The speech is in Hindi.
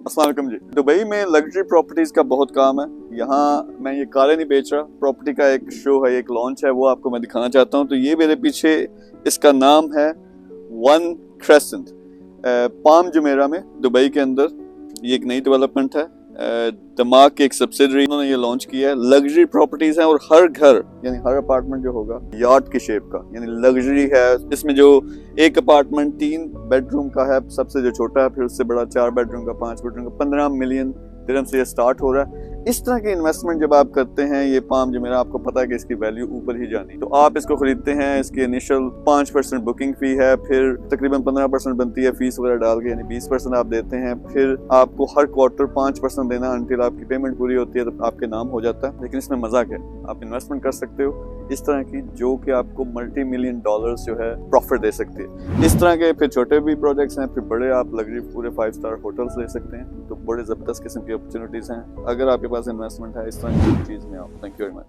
अस्सलाम वालेकुम जी। दुबई में लग्जरी प्रॉपर्टीज का बहुत काम है। यहाँ मैं ये कारें नहीं बेच रहा, प्रॉपर्टी का एक शो है, एक लॉन्च है, वो आपको मैं दिखाना चाहता हूँ। तो ये मेरे पीछे इसका नाम है वन क्रेसेंट, पाम जुमेरा में दुबई के अंदर। ये एक नई डेवलपमेंट है, दमाक की एक सब्सिडरी, उन्होंने ये लॉन्च किया है। लग्जरी प्रॉपर्टीज हैं और हर घर यानी हर अपार्टमेंट जो होगा यार्ड की शेप का, यानी लग्जरी है। इसमें जो एक अपार्टमेंट 3 बेडरूम का है, सबसे जो छोटा है, फिर उससे बड़ा 4 बेडरूम का, 5 बेडरूम का, 15 मिलियन दिरहम से ये स्टार्ट हो रहा है। इस तरह के इन्वेस्टमेंट जब आप करते हैं, ये पाम जुमेरा, आपको पता है कि इसकी वैल्यू ऊपर ही जानी, तो आप इसको खरीदते हैं। इसकी इनिशियल 5% बुकिंग फी है, फिर तकरीबन 15% बनती है फीस वगैरह डाल के, यानी 20% आप देते हैं। फिर आपको हर क्वार्टर 5% देना अंटिल आपकी पेमेंट पूरी होती है, तो आपके नाम हो जाता है। लेकिन इसमें मजा क्या है, आप इन्वेस्टमेंट कर सकते हो इस तरह की, जो कि आपको $multi-million जो है प्रॉफिट दे सकती है। इस तरह के फिर छोटे भी प्रोजेक्ट्स हैं, फिर बड़े आप लग्जरी पूरे 5 स्टार होटल्स ले सकते हैं। तो बड़े जबरदस्त किस्म की अपॉर्चुनिटीज हैं अगर आपके पास इन्वेस्टमेंट है इस तरह की चीज में। आप थैंक यू वेरी मच।